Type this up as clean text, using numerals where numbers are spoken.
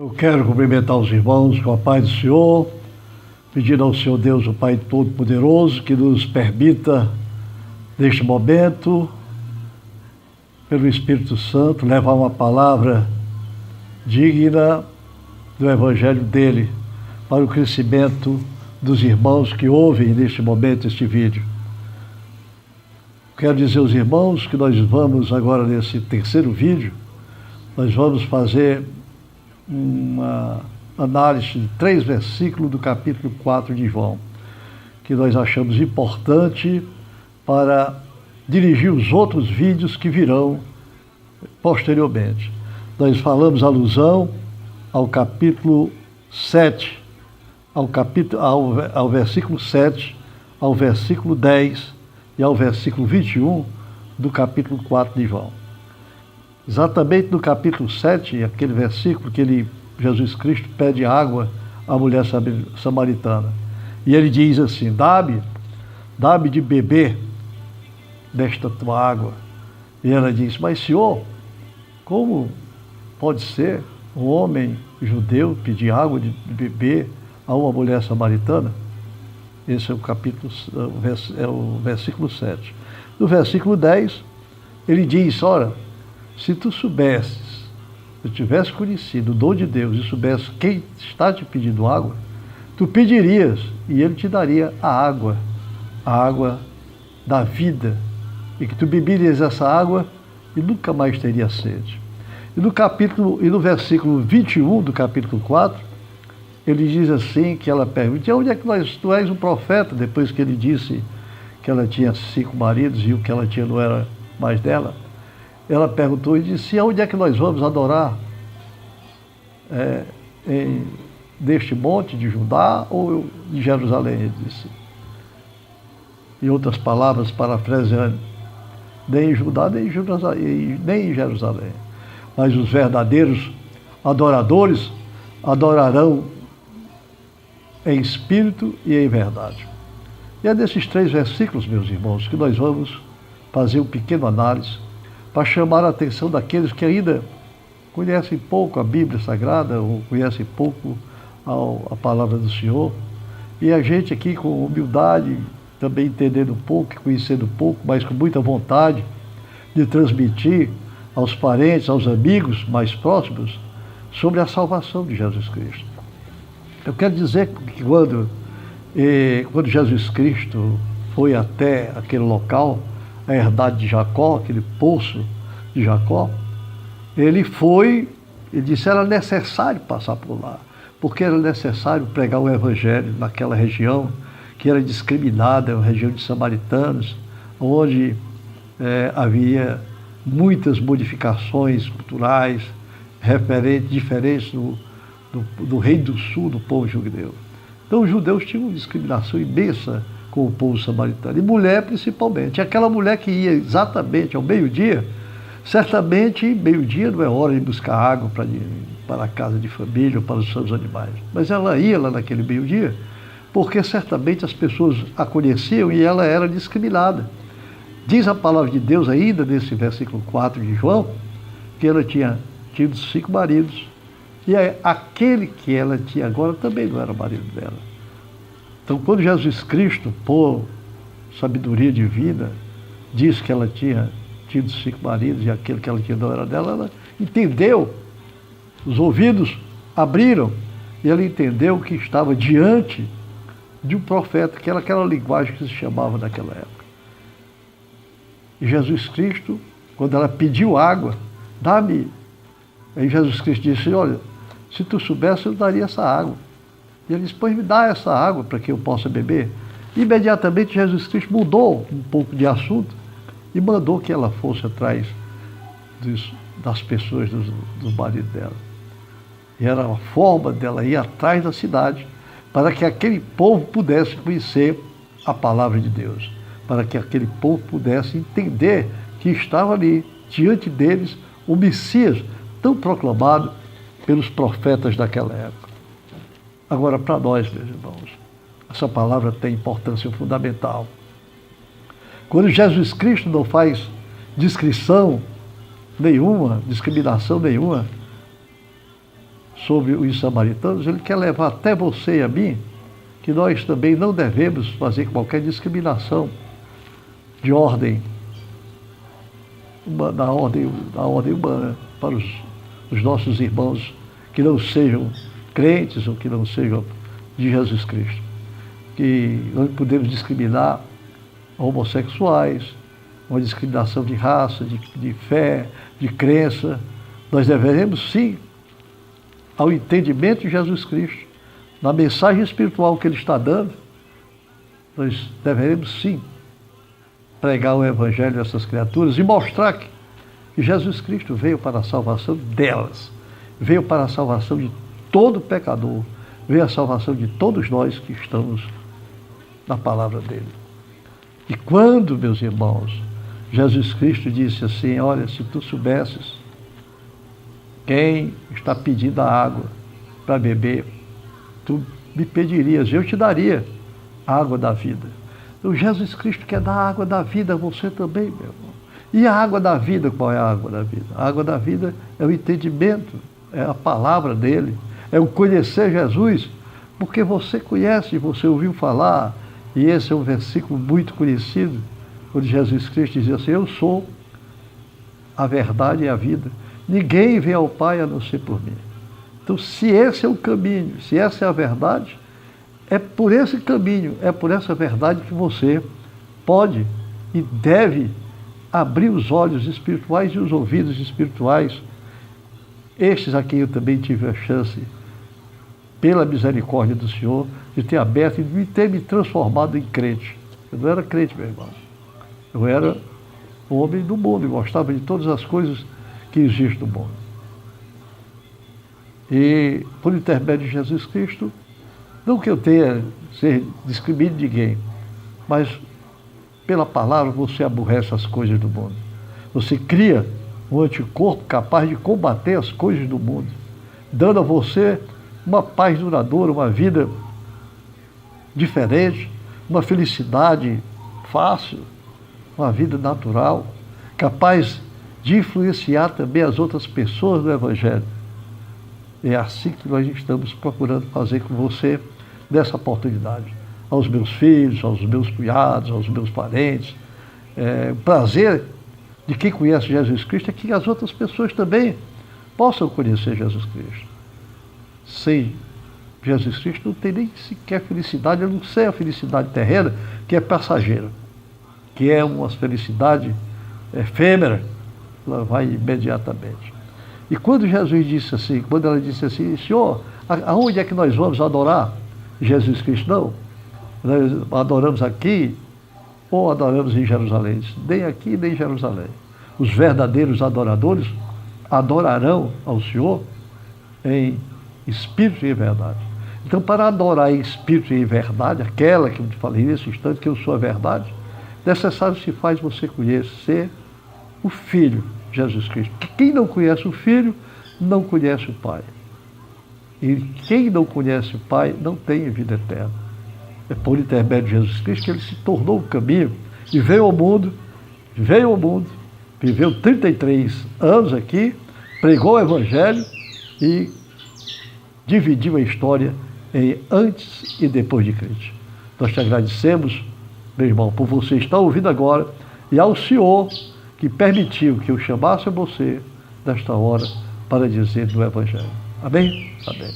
Eu quero cumprimentar os irmãos com a paz do Senhor, pedindo ao Senhor Deus, o Pai Todo-Poderoso, que nos permita, neste momento, pelo Espírito Santo, levar uma palavra digna do Evangelho dele, para o crescimento dos irmãos que ouvem neste momento este vídeo. Quero dizer aos irmãos que nós vamos agora, nesse terceiro vídeo, nós vamos fazer uma análise de 3 versículos do capítulo 4 de João, que nós achamos importante para dirigir os outros vídeos que virão posteriormente. Nós falamos alusão ao capítulo 7, ao versículo 7, ao versículo 10 e ao versículo 21 do capítulo 4 de João. Exatamente no capítulo 7, aquele versículo que Jesus Cristo pede água à mulher samaritana. E ele diz assim: dá-me de beber desta tua água. E ela diz: mas Senhor, como pode ser um homem judeu pedir água de beber a uma mulher samaritana? Esse é o versículo 7. No versículo 10, ele diz: ora, se tu soubesses, se tu tivesse conhecido o dom de Deus e soubesse quem está te pedindo água, tu pedirias e ele te daria a água da vida, e que tu beberias essa água e nunca mais teria sede. E no versículo 21 do capítulo 4, ele diz assim, que ela pergunta: onde é que tu és um profeta? Depois que ele disse que ela tinha 5 maridos e o que ela tinha não era mais dela. Ela perguntou e disse: aonde é que nós vamos adorar? Deste monte de Judá ou de Jerusalém? Ele disse. Em outras palavras, parafraseando: nem em Judá, nem em Jerusalém. Mas os verdadeiros adoradores adorarão em espírito e em verdade. E é desses 3 versículos, meus irmãos, que nós vamos fazer um pequeno análise, para chamar a atenção daqueles que ainda conhecem pouco a Bíblia Sagrada, ou conhecem pouco a palavra do Senhor. E a gente aqui, com humildade, também entendendo pouco, conhecendo pouco, mas com muita vontade de transmitir aos parentes, aos amigos mais próximos, sobre a salvação de Jesus Cristo. Eu quero dizer que quando Jesus Cristo foi até aquele local, a herdade de Jacó, aquele poço de Jacó, ele disse: era necessário passar por lá, porque era necessário pregar o Evangelho naquela região que era discriminada, a região de samaritanos, onde havia muitas modificações culturais diferentes do Reino do Sul, do povo judeu. Então os judeus tinham uma discriminação imensa com o povo samaritano, e mulher principalmente. Aquela mulher que ia exatamente ao meio-dia, certamente meio-dia não é hora de buscar água para a casa de família ou para os seus animais, mas ela ia lá naquele meio-dia, porque certamente as pessoas a conheciam e ela era discriminada. Diz a palavra de Deus ainda, nesse versículo 4 de João, que ela tinha tido 5 maridos, e aquele que ela tinha agora também não era o marido dela. Então, quando Jesus Cristo, por sabedoria divina, disse que ela tinha tido 5 maridos e aquele que ela tinha não era dela, ela entendeu, os ouvidos abriram, e ela entendeu que estava diante de um profeta, que era aquela linguagem que se chamava naquela época. E Jesus Cristo, quando ela pediu água, dá-me. Aí Jesus Cristo disse: olha, se tu soubesse, eu daria essa água. E ele disse: pois me dá essa água para que eu possa beber. Imediatamente Jesus Cristo mudou um pouco de assunto e mandou que ela fosse atrás das pessoas, dos maridos dela. E era a forma dela ir atrás da cidade, para que aquele povo pudesse conhecer a palavra de Deus, para que aquele povo pudesse entender que estava ali, diante deles, o Messias tão proclamado pelos profetas daquela época. Agora, para nós, meus irmãos, essa palavra tem importância fundamental. Quando Jesus Cristo não faz discrição nenhuma, discriminação nenhuma sobre os samaritanos, ele quer levar até você e a mim que nós também não devemos fazer qualquer discriminação de ordem, da ordem humana para os nossos irmãos que não sejam crentes ou que não sejam de Jesus Cristo. Que não podemos discriminar homossexuais, uma discriminação de raça, de fé, de crença. Nós deveremos sim, ao entendimento de Jesus Cristo, na mensagem espiritual que Ele está dando, nós deveremos sim pregar o Evangelho a essas criaturas e mostrar que Jesus Cristo veio para a salvação delas, veio para a salvação de todo pecador, veio a salvação de todos nós que estamos na palavra dele. E quando, meus irmãos, Jesus Cristo disse assim: olha, se tu soubesses quem está pedindo a água para beber, tu me pedirias, eu te daria a água da vida. Então Jesus Cristo quer dar a água da vida a você também, meu irmão. E a água da vida, qual é a água da vida? A água da vida é o entendimento, é a palavra dele, é o conhecer Jesus, porque você conhece, você ouviu falar, e esse é um versículo muito conhecido, quando Jesus Cristo dizia assim: eu sou a verdade e a vida. Ninguém vem ao Pai a não ser por mim. Então, se esse é o caminho, se essa é a verdade, é por esse caminho, é por essa verdade que você pode e deve abrir os olhos espirituais e os ouvidos espirituais. Estes a quem eu também tive a chance, pela misericórdia do Senhor, de ter aberto e de ter me transformado em crente. Eu não era crente, meu irmão. Eu era um homem do mundo e gostava de todas as coisas que existem no mundo. E, por intermédio de Jesus Cristo, não que eu tenha ser discrimine ninguém, mas pela palavra você aborrece as coisas do mundo. Você cria um anticorpo capaz de combater as coisas do mundo, dando a você uma paz duradoura, uma vida diferente, uma felicidade fácil, uma vida natural, capaz de influenciar também as outras pessoas do Evangelho. É assim que nós estamos procurando fazer com você nessa oportunidade. Aos meus filhos, aos meus cunhados, aos meus parentes. O prazer de quem conhece Jesus Cristo é que as outras pessoas também possam conhecer Jesus Cristo. Sem Jesus Cristo não tem nem sequer felicidade, a não ser a felicidade terrena, que é passageira, que é uma felicidade efêmera, ela vai imediatamente. E quando Jesus disse assim, quando ela disse assim: Senhor, aonde é que nós vamos adorar Jesus Cristo? Não, nós adoramos aqui ou adoramos em Jerusalém? Nem aqui, nem em Jerusalém. Os verdadeiros adoradores adorarão ao Senhor em espírito e em verdade. Então, para adorar em espírito e em verdade, aquela que eu te falei nesse instante, que eu sou a verdade, necessário se faz você conhecer o Filho, Jesus Cristo. Quem não conhece o Filho, não conhece o Pai. E quem não conhece o Pai, não tem vida eterna. É por intermédio de Jesus Cristo que ele se tornou o caminho e veio ao mundo, viveu 33 anos aqui, pregou o Evangelho e dividiu a história em antes e depois de Cristo. Nós te agradecemos, meu irmão, por você estar ouvindo agora, e ao Senhor que permitiu que eu chamasse a você nesta hora para dizer do Evangelho. Amém? Amém.